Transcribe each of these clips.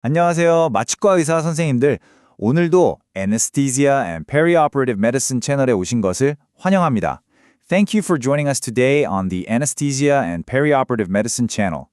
안녕하세요. 마취과 의사 선생님들. 오늘도 Anesthesia and Perioperative Medicine 채널에 오신 것을 환영합니다. Thank you for joining us today on the Anesthesia and Perioperative Medicine channel.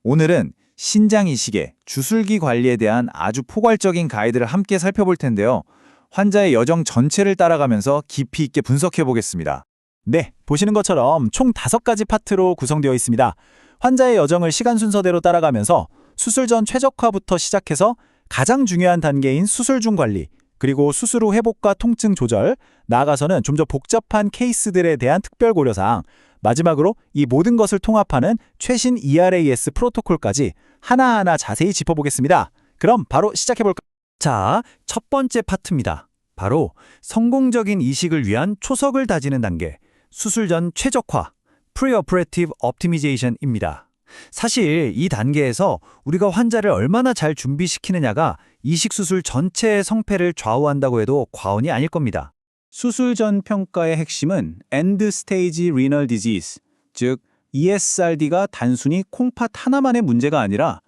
오늘은 신장 이식의 주술기 관리에 대한 아주 포괄적인 가이드를 함께 살펴볼 텐데요. 환자의 여정 전체를 따라가면서 깊이 있게 분석해 보겠습니다. 네, 보시는 것처럼 총 5가지 파트로 구성되어 있습니다. 환자의 여정을 시간 순서대로 따라가면서 수술 전 최적화부터 시작해서 가장 중요한 단계인 수술 중 관리, 그리고 수술 후 회복과 통증 조절, 나아가서는 좀 더 복잡한 케이스들에 대한 특별 고려사항, 마지막으로 이 모든 것을 통합하는 최신 ERAS 프로토콜까지 하나하나 자세히 짚어보겠습니다. 그럼 바로 시작해볼까요? 자, 첫 번째 파트입니다. 바로 성공적인 이식을 위한 초석을 다지는 단계, 수술 전 최적화, Preoperative Optimization입니다. 사실 이 단계에서 우리가 환자를 얼마나 잘 준비시키느냐가 이식 수술 전체의 성패를 좌우한다고 해도 과언이 아닐 겁니다. 수술 전 평가의 핵심은 End Stage Renal Disease, 즉 ESRD가 단순히 콩팥 하나만의 문제가 아니라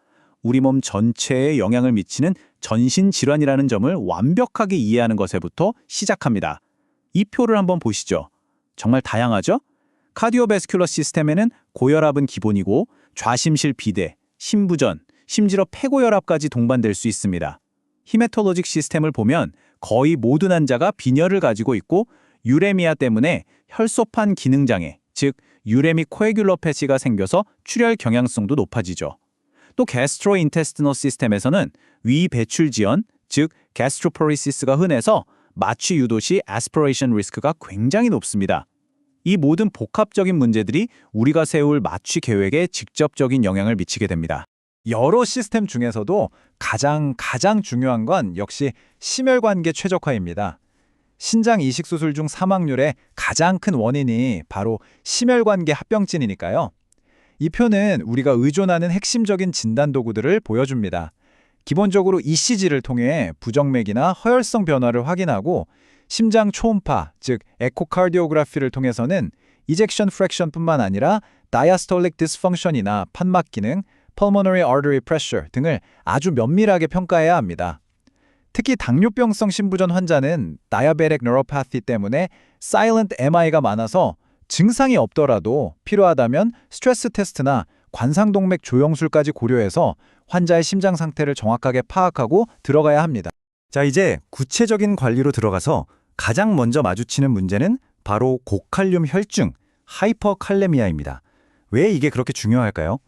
우리 몸 전체에 영향을 미치는 전신 질환이라는 점을 완벽하게 이해하는 것에부터 시작합니다. 이 표를 한번 보시죠. 정말 다양하죠? 카디오베스큘러 시스템에는 고혈압은 기본이고 좌심실 비대, 심부전, 심지어 폐고혈압까지 동반될 수 있습니다. 히메톨로직 시스템을 보면 거의 모든 환자가 빈혈을 가지고 있고 유레미아 때문에 혈소판 기능장애, 즉 유레믹 코애귤로패시가 생겨서 출혈 경향성도 높아지죠. 또 게스트로인테스티널 시스템에서는 위 배출 지연, 즉 게스트로포리시스가 흔해서 마취 유도 시 애스피레이션 리스크가 굉장히 높습니다. 이 모든 복합적인 문제들이 우리가 세울 마취 계획에 직접적인 영향을 미치게 됩니다. 여러 시스템 중에서도 가장 중요한 건 역시 심혈관계 최적화입니다. 신장 이식 수술 중 사망률의 가장 큰 원인이 바로 심혈관계 합병증이니까요. 이 표는 우리가 의존하는 핵심적인 진단 도구들을 보여줍니다. 기본적으로 ECG를 통해 부정맥이나 허혈성 변화를 확인하고 심장 초음파, 즉 에코카르디오그래피를 통해서는 이젝션 프랙션뿐만 아니라 다이아스톨릭 디스펑션이나 판막 기능, pulmonary artery pressure 등을 아주 면밀하게 평가해야 합니다. 특히 당뇨병성 심부전 환자는 diabetic neuropathy 때문에 silent MI가 많아서 증상이 없더라도 필요하다면 스트레스 테스트나 관상동맥 조영술까지 고려해서 환자의 심장 상태를 정확하게 파악하고 들어가야 합니다. 자, 이제 구체적인 관리로 들어가서 가장 먼저 마주치는 문제는 바로 고칼륨 혈증, 하이퍼칼레미아입니다. 왜 이게 그렇게 중요할까요?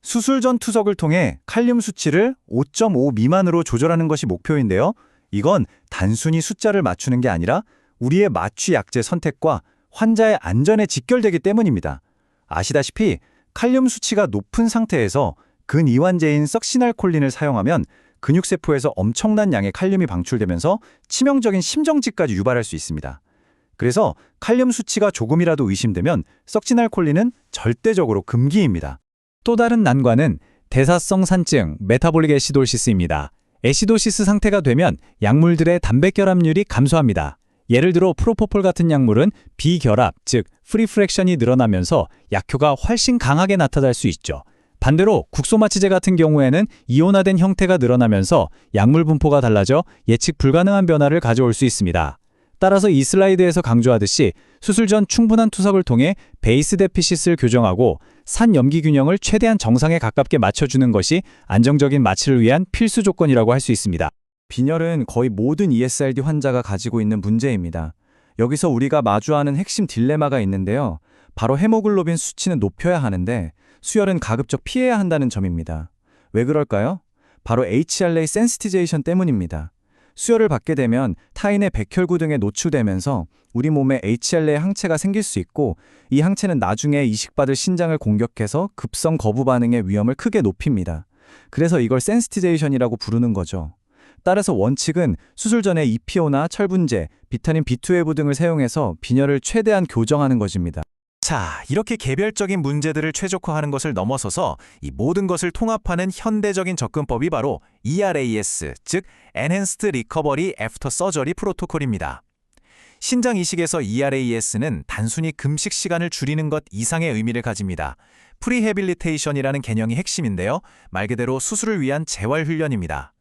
수술 전 투석을 통해 칼륨 수치를 5.5 미만으로 조절하는 것이 목표인데요. 이건 단순히 숫자를 맞추는 게 아니라 우리의 마취 약제 선택과 환자의 안전에 직결되기 때문입니다. 아시다시피 칼륨 수치가 높은 상태에서 근이완제인 석시날콜린을 사용하면 근육세포에서 엄청난 양의 칼륨이 방출되면서 치명적인 심정지까지 유발할 수 있습니다. 그래서 칼륨 수치가 조금이라도 의심되면 석시날콜린은 절대적으로 금기입니다. 또 다른 난관은 대사성 산증, 메타볼릭 애시도시스입니다. 애시도시스 상태가 되면 약물들의 단백결합률이 감소합니다. 예를 들어 프로포폴 같은 약물은 비결합, 즉 프리프랙션이 늘어나면서 약효가 훨씬 강하게 나타날 수 있죠. 반대로 국소마취제 같은 경우에는 이온화된 형태가 늘어나면서 약물 분포가 달라져 예측 불가능한 변화를 가져올 수 있습니다. 따라서 이 슬라이드에서 강조하듯이 수술 전 충분한 투석을 통해 베이스 데피시스를 교정하고 산염기 균형을 최대한 정상에 가깝게 맞춰주는 것이 안정적인 마취를 위한 필수 조건이라고 할 수 있습니다. 빈혈은 거의 모든 ESRD 환자가 가지고 있는 문제입니다. 여기서 우리가 마주하는 핵심 딜레마가 있는데요. 바로 헤모글로빈 수치는 높여야 하는데 수혈은 가급적 피해야 한다는 점입니다. 왜 그럴까요? 바로 HLA 센시티제이션 때문입니다. 수혈을 받게 되면 타인의 백혈구 등에 노출되면서 우리 몸에 HLA 항체가 생길 수 있고 이 항체는 나중에 이식받을 신장을 공격해서 급성 거부 반응의 위험을 크게 높입니다. 그래서 이걸 센시티제이션이라고 부르는 거죠. 따라서 원칙은 수술 전에 EPO나 철분제, 비타민 B2웨브 등을 사용해서 빈혈을 최대한 교정하는 것입니다. 자, 이렇게 개별적인 문제들을 최적화하는 것을 넘어서서 이 모든 것을 통합하는 현대적인 접근법이 바로 ERAS, 즉 Enhanced Recovery After Surgery 프로토콜입니다. 신장 이식에서 ERAS는 단순히 금식 시간을 줄이는 것 이상의 의미를 가집니다. 프리헤빌리테이션이라는 개념이 핵심인데요. 말 그대로 수술을 위한 재활 훈련입니다.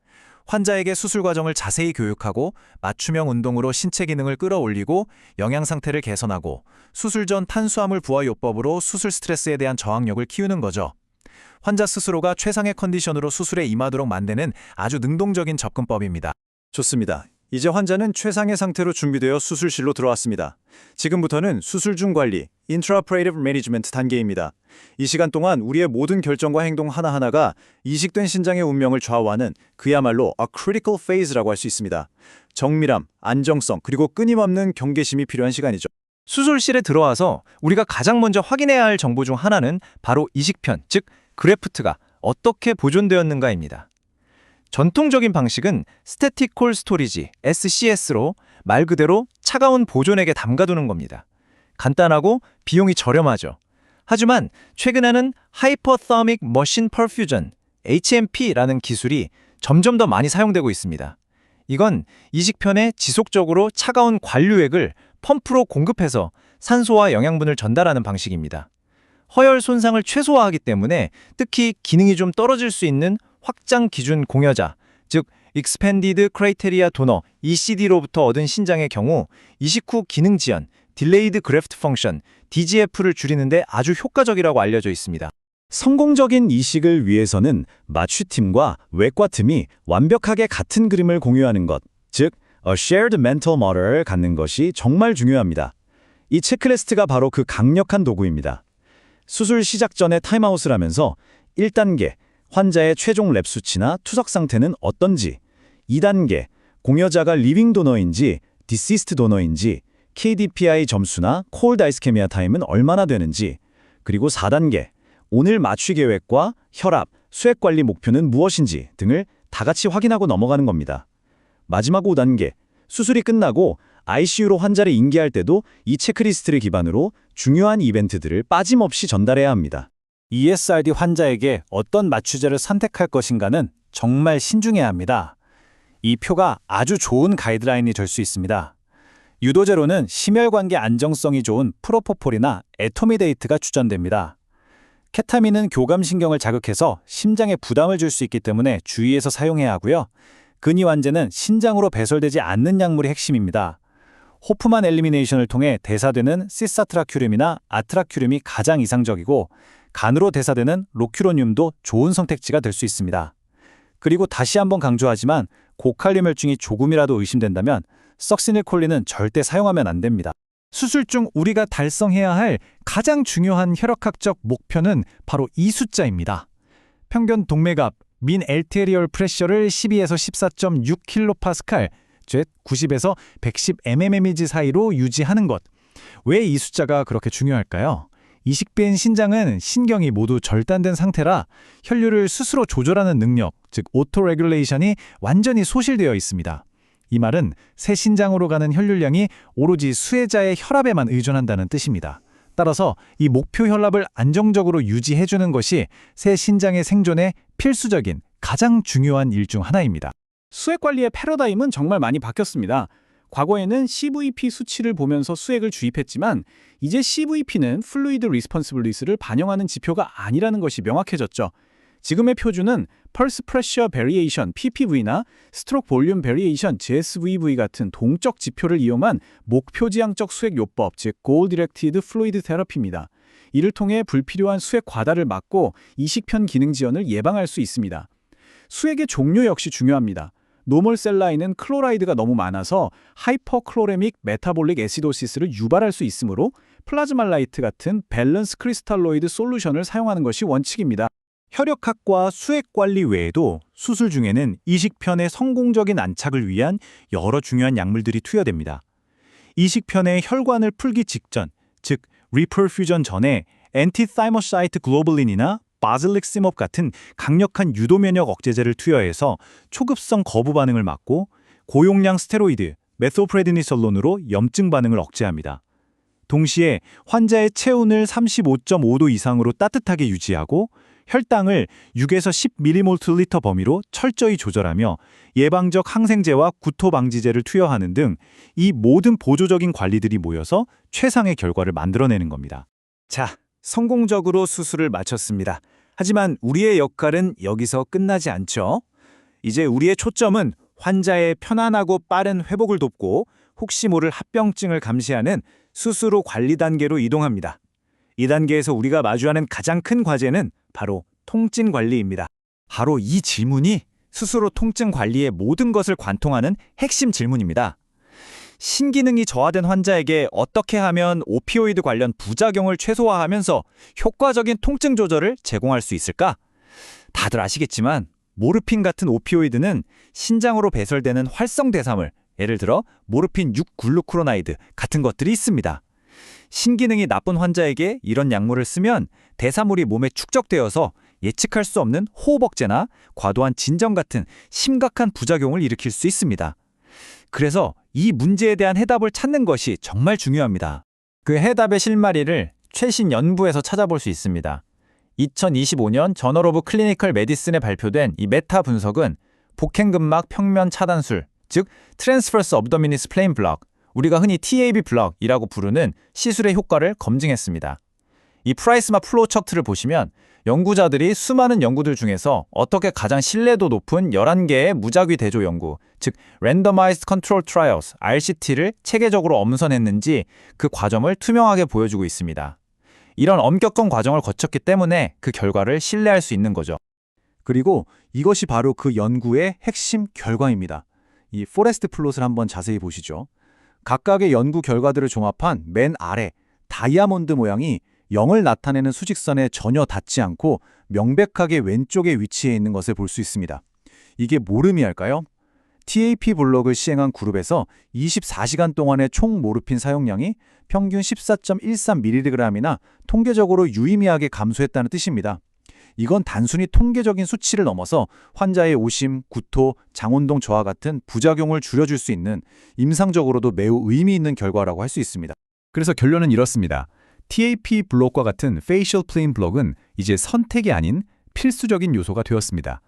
환자에게 수술 과정을 자세히 교육하고 맞춤형 운동으로 신체 기능을 끌어올리고 영양 상태를 개선하고 수술 전 탄수화물 부하요법으로 수술 스트레스에 대한 저항력을 키우는 거죠. 환자 스스로가 최상의 컨디션으로 수술에 임하도록 만드는 아주 능동적인 접근법입니다. 좋습니다. 이제 환자는 최상의 상태로 준비되어 수술실로 들어왔습니다. 지금부터는 수술 중 관리, Intraoperative Management 단계입니다. 이 시간 동안 우리의 모든 결정과 행동 하나하나가 이식된 신장의 운명을 좌우하는 그야말로 a critical phase라고 할 수 있습니다. 정밀함, 안정성, 그리고 끊임없는 경계심이 필요한 시간이죠. 수술실에 들어와서 우리가 가장 먼저 확인해야 할 정보 중 하나는 바로 이식편, 즉 그래프트가 어떻게 보존되었는가입니다. 전통적인 방식은 스태틱 콜 스토리지, SCS로 말 그대로 차가운 보존액에 담가두는 겁니다. 간단하고 비용이 저렴하죠. 하지만 최근에는 하이퍼서믹 머신 퍼퓨전, HMP라는 기술이 점점 더 많이 사용되고 있습니다. 이건 이식편에 지속적으로 차가운 관류액을 펌프로 공급해서 산소와 영양분을 전달하는 방식입니다. 허혈 손상을 최소화하기 때문에 특히 기능이 좀 떨어질 수 있는 확장 기준 공여자, 즉 Expanded Criteria Donor ECD로부터 얻은 신장의 경우 이식 후 기능 지연, Delayed Graft Function, DGF를 줄이는데 아주 효과적이라고 알려져 있습니다. 성공적인 이식을 위해서는 마취팀과 외과팀이 완벽하게 같은 그림을 공유하는 것, 즉 A Shared Mental Model을 갖는 것이 정말 중요합니다. 이 체크리스트가 바로 그 강력한 도구입니다. 수술 시작 전에 타임아웃을 하면서 1단계, 환자의 최종 랩 수치나 투석 상태는 어떤지, 2단계, 공여자가 리빙 도너인지, 디시스트 도너인지, KDPI 점수나 콜드 아이스케미아 타임은 얼마나 되는지, 그리고 4단계, 오늘 마취 계획과 혈압, 수액 관리 목표는 무엇인지 등을 다 같이 확인하고 넘어가는 겁니다. 마지막 5단계, 수술이 끝나고 ICU로 환자를 인계할 때도 이 체크리스트를 기반으로 중요한 이벤트들을 빠짐없이 전달해야 합니다. ESRD 환자에게 어떤 마취제를 선택할 것인가는 정말 신중해야 합니다. 이 표가 아주 좋은 가이드라인이 될 수 있습니다. 유도제로는 심혈관계 안정성이 좋은 프로포폴이나 에토미데이트가 추천됩니다. 케타민은 교감신경을 자극해서 심장에 부담을 줄 수 있기 때문에 주의해서 사용해야 하고요. 근이완제는 신장으로 배설되지 않는 약물이 핵심입니다. 호프만 엘리미네이션을 통해 대사되는 시사트라큐름이나 아트라큐름이 가장 이상적이고 간으로 대사되는 로큐로늄도 좋은 선택지가 될 수 있습니다. 그리고 다시 한번 강조하지만 고칼륨혈증이 조금이라도 의심된다면 석시닐콜린은 절대 사용하면 안 됩니다. 수술 중 우리가 달성해야 할 가장 중요한 혈액학적 목표는 바로 이 숫자입니다. 평균 동맥압, 민 엘테리얼 프레셔를 12에서 14.6kPa, 즉 90에서 110mmHg 사이로 유지하는 것. 왜 이 숫자가 그렇게 중요할까요? 이식된 신장은 신경이 모두 절단된 상태라 혈류를 스스로 조절하는 능력, 즉 오토레귤레이션이 완전히 소실되어 있습니다. 이 말은 새 신장으로 가는 혈류량이 오로지 수혜자의 혈압에만 의존한다는 뜻입니다. 따라서 이 목표 혈압을 안정적으로 유지해주는 것이 새 신장의 생존에 필수적인 가장 중요한 일 중 하나입니다. 수액 관리의 패러다임은 정말 많이 바뀌었습니다. 과거에는 CVP 수치를 보면서 수액을 주입했지만 이제 CVP는 Fluid Responsibility를 반영하는 지표가 아니라는 것이 명확해졌죠. 지금의 표준은 Pulse Pressure Variation PPV나 Stroke Volume Variation GSVV 같은 동적 지표를 이용한 목표지향적 수액 요법, 즉 Goal Directed Fluid Therapy입니다. 이를 통해 불필요한 수액 과다를 막고 이식편 기능 지연을 예방할 수 있습니다. 수액의 종류 역시 중요합니다. 노멀 셀라인은 클로라이드가 너무 많아서 하이퍼클로레믹 메타볼릭 애시도시스를 유발할 수 있으므로 플라즈말라이트 같은 밸런스 크리스탈로이드 솔루션을 사용하는 것이 원칙입니다. 혈액학과 수액 관리 외에도 수술 중에는 이식편의 성공적인 안착을 위한 여러 중요한 약물들이 투여됩니다. 이식편의 혈관을 풀기 직전, 즉 리퍼퓨전 전에 엔티타이머사이트 글로불린이나 바질릭시몹 같은 강력한 유도면역 억제제를 투여해서 초급성 거부 반응을 막고 고용량 스테로이드, 메소프레드니솔론으로 염증 반응을 억제합니다. 동시에 환자의 체온을 35.5도 이상으로 따뜻하게 유지하고 혈당을 6에서 10ml 범위로 철저히 조절하며 예방적 항생제와 구토 방지제를 투여하는 등 이 모든 보조적인 관리들이 모여서 최상의 결과를 만들어내는 겁니다. 자, 성공적으로 수술을 마쳤습니다. 하지만 우리의 역할은 여기서 끝나지 않죠. 이제 우리의 초점은 환자의 편안하고 빠른 회복을 돕고 혹시 모를 합병증을 감시하는 수술 후 관리 단계로 이동합니다. 이 단계에서 우리가 마주하는 가장 큰 과제는 바로 통증 관리입니다. 바로 이 질문이 수술 후 통증 관리의 모든 것을 관통하는 핵심 질문입니다. 신기능이 저하된 환자에게 어떻게 하면 오피오이드 관련 부작용을 최소화하면서 효과적인 통증 조절을 제공할 수 있을까? 다들 아시겠지만 모르핀 같은 오피오이드는 신장으로 배설되는 활성 대사물, 예를 들어 모르핀 6글루크로나이드 같은 것들이 있습니다. 신기능이 나쁜 환자에게 이런 약물을 쓰면 대사물이 몸에 축적되어서 예측할 수 없는 호흡억제나 과도한 진정 같은 심각한 부작용을 일으킬 수 있습니다. 그래서 이 문제에 대한 해답을 찾는 것이 정말 중요합니다. 그 해답의 실마리를 최신 연구에서 찾아볼 수 있습니다. 2025년 저널 오브 클리니컬 메디슨에 발표된 이 메타 분석은 복행근막 평면 차단술, 즉 트랜스퍼스 업도미니스 플레인 블럭, 우리가 흔히 TAB 블럭이라고 부르는 시술의 효과를 검증했습니다. 이 프라이스마 플로우 차트를 보시면 연구자들이 수많은 연구들 중에서 어떻게 가장 신뢰도 높은 11개의 무작위 대조 연구, 즉 Randomized Control Trials, RCT를 체계적으로 엄선했는지 그 과정을 투명하게 보여주고 있습니다. 이런 엄격한 과정을 거쳤기 때문에 그 결과를 신뢰할 수 있는 거죠. 그리고 이것이 바로 그 연구의 핵심 결과입니다. 이 포레스트 플롯을 한번 자세히 보시죠. 각각의 연구 결과들을 종합한 맨 아래 다이아몬드 모양이 0을 나타내는 수직선에 전혀 닿지 않고 명백하게 왼쪽에 위치해 있는 것을 볼 수 있습니다. 이게 뭘 의미할까요? TAP 블록을 시행한 그룹에서 24시간 동안의 총 모르핀 사용량이 평균 14.13mg이나 통계적으로 유의미하게 감소했다는 뜻입니다. 이건 단순히 통계적인 수치를 넘어서 환자의 오심, 구토, 장운동 저하 같은 부작용을 줄여줄 수 있는 임상적으로도 매우 의미 있는 결과라고 할 수 있습니다. 그래서 결론은 이렇습니다. TAP 블록과 같은 페이셜 플레인 블록은 이제 선택이 아닌 필수적인 요소가 되었습니다.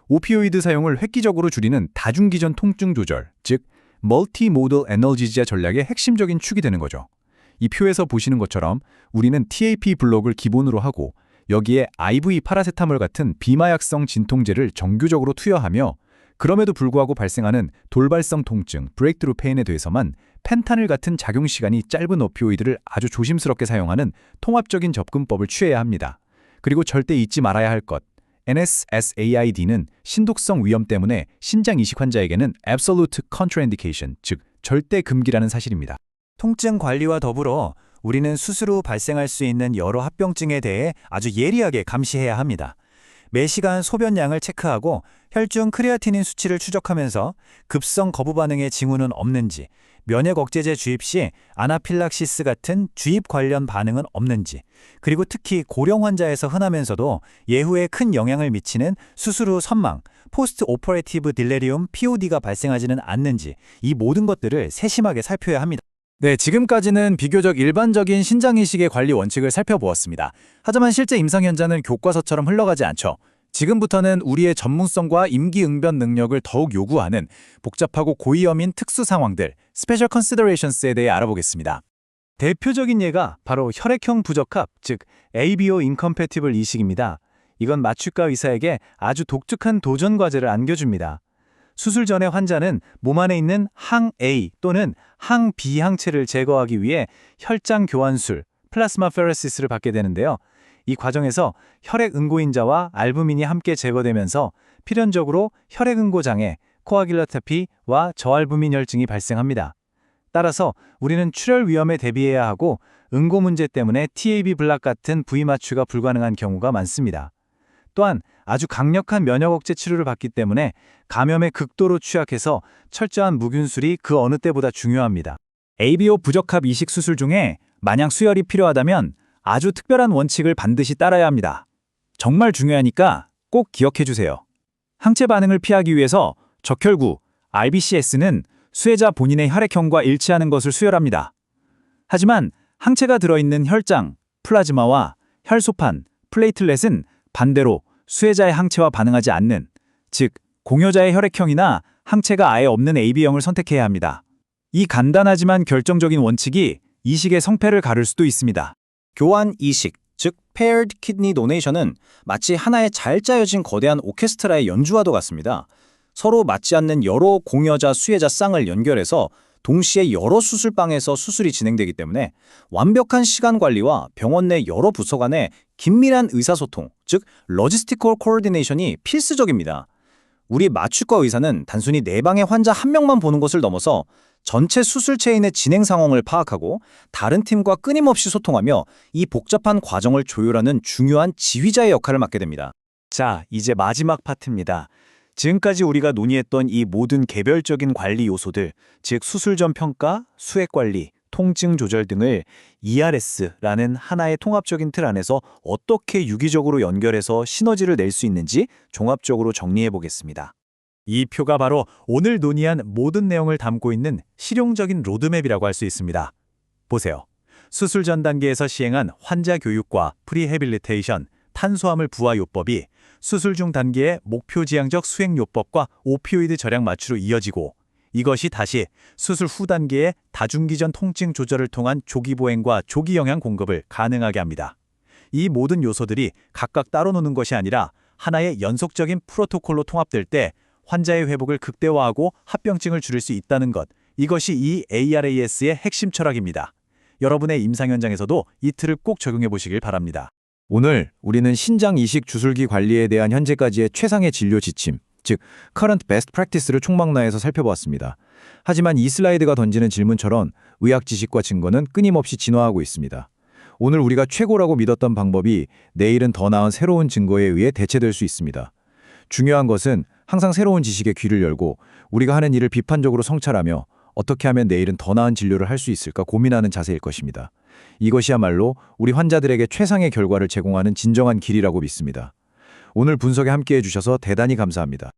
오피오이드 사용을 획기적으로 줄이는 다중기전 통증 조절, 즉 멀티모달 애널제시아 전략의 핵심적인 축이 되는 거죠. 이 표에서 보시는 것처럼 우리는 TAP 블록을 기본으로 하고 여기에 IV 파라세타몰 같은 비마약성 진통제를 정규적으로 투여하며 그럼에도 불구하고 발생하는 돌발성 통증, 브레이크트루 페인에 대해서만 펜타닐 같은 작용 시간이 짧은 오피오이드를 아주 조심스럽게 사용하는 통합적인 접근법을 취해야 합니다. 그리고 절대 잊지 말아야 할 것, NSAID는 신독성 위험 때문에 신장 이식 환자에게는 Absolute Contraindication, 즉 절대 금기라는 사실입니다. 통증 관리와 더불어 우리는 수술 후 발생할 수 있는 여러 합병증에 대해 아주 예리하게 감시해야 합니다. 매시간 소변량을 체크하고 혈중 크레아티닌 수치를 추적하면서 급성 거부 반응의 징후는 없는지, 면역 억제제 주입 시 아나필락시스 같은 주입 관련 반응은 없는지, 그리고 특히 고령 환자에서 흔하면서도 예후에 큰 영향을 미치는 수술 후 선망, 포스트 오퍼레이티브 딜레리움 POD가 발생하지는 않는지 이 모든 것들을 세심하게 살펴야 합니다. 네, 지금까지는 비교적 일반적인 신장이식의 관리 원칙을 살펴보았습니다. 하지만 실제 임상 현장은 교과서처럼 흘러가지 않죠. 지금부터는 우리의 전문성과 임기응변 능력을 더욱 요구하는 복잡하고 고위험인 특수 상황들, Special Considerations에 대해 알아보겠습니다. 대표적인 예가 바로 혈액형 부적합, 즉 ABO Incompatible 이식입니다. 이건 마취과 의사에게 아주 독특한 도전 과제를 안겨줍니다. 수술 전에 환자는 몸 안에 있는 항A 또는 항B 항체를 제거하기 위해 혈장 교환술, 플라스마 페레시스를 받게 되는데요. 이 과정에서 혈액 응고인자와 알부민이 함께 제거되면서 필연적으로 혈액 응고 장애, 코아길러타피와 저알부민 혈증이 발생합니다. 따라서 우리는 출혈 위험에 대비해야 하고 응고 문제 때문에 TAB 블락 같은 부위 마취가 불가능한 경우가 많습니다. 또한 아주 강력한 면역 억제 치료를 받기 때문에 감염에 극도로 취약해서 철저한 무균술이 그 어느 때보다 중요합니다. ABO 부적합 이식 수술 중에 만약 수혈이 필요하다면 아주 특별한 원칙을 반드시 따라야 합니다. 정말 중요하니까 꼭 기억해 주세요. 항체 반응을 피하기 위해서 적혈구, RBCS는 수혜자 본인의 혈액형과 일치하는 것을 수혈합니다. 하지만 항체가 들어있는 혈장, 플라즈마와 혈소판, 플레이틀렛은 반대로 수혜자의 항체와 반응하지 않는, 즉 공여자의 혈액형이나 항체가 아예 없는 AB형을 선택해야 합니다. 이 간단하지만 결정적인 원칙이 이식의 성패를 가를 수도 있습니다. 교환 이식, 즉 paired kidney donation은 마치 하나의 잘 짜여진 거대한 오케스트라의 연주와도 같습니다. 서로 맞지 않는 여러 공여자, 수혜자 쌍을 연결해서 동시에 여러 수술방에서 수술이 진행되기 때문에 완벽한 시간 관리와 병원 내 여러 부서 간의 긴밀한 의사소통, 즉 logistical coordination이 필수적입니다. 우리 마취과 의사는 단순히 내 방의 환자 한 명만 보는 것을 넘어서 전체 수술 체인의 진행 상황을 파악하고 다른 팀과 끊임없이 소통하며 이 복잡한 과정을 조율하는 중요한 지휘자의 역할을 맡게 됩니다. 자, 이제 마지막 파트입니다. 지금까지 우리가 논의했던 이 모든 개별적인 관리 요소들, 즉 수술 전 평가, 수액 관리, 통증 조절 등을 ERS라는 하나의 통합적인 틀 안에서 어떻게 유기적으로 연결해서 시너지를 낼 수 있는지 종합적으로 정리해 보겠습니다. 이 표가 바로 오늘 논의한 모든 내용을 담고 있는 실용적인 로드맵이라고 할 수 있습니다. 보세요. 수술 전 단계에서 시행한 환자 교육과 프리해빌리테이션, 탄수화물 부하 요법이 수술 중 단계의 목표 지향적 수행 요법과 오피오이드 절약 마취로 이어지고, 이것이 다시 수술 후 단계의 다중기전 통증 조절을 통한 조기 보행과 조기 영양 공급을 가능하게 합니다. 이 모든 요소들이 각각 따로 노는 것이 아니라 하나의 연속적인 프로토콜로 통합될 때 환자의 회복을 극대화하고 합병증을 줄일 수 있다는 것, 이것이 이 ARAS의 핵심 철학입니다. 여러분의 임상 현장에서도 이 틀을 꼭 적용해 보시길 바랍니다. 오늘 우리는 신장 이식 주술기 관리에 대한 현재까지의 최상의 진료 지침, 즉 Current Best Practice를 총망라해서 살펴보았습니다. 하지만 이 슬라이드가 던지는 질문처럼 의학 지식과 증거는 끊임없이 진화하고 있습니다. 오늘 우리가 최고라고 믿었던 방법이 내일은 더 나은 새로운 증거에 의해 대체될 수 있습니다. 중요한 것은 항상 새로운 지식에 귀를 열고 우리가 하는 일을 비판적으로 성찰하며 어떻게 하면 내일은 더 나은 진료를 할 수 있을까 고민하는 자세일 것입니다. 이것이야말로 우리 환자들에게 최상의 결과를 제공하는 진정한 길이라고 믿습니다. 오늘 분석에 함께해 주셔서 대단히 감사합니다.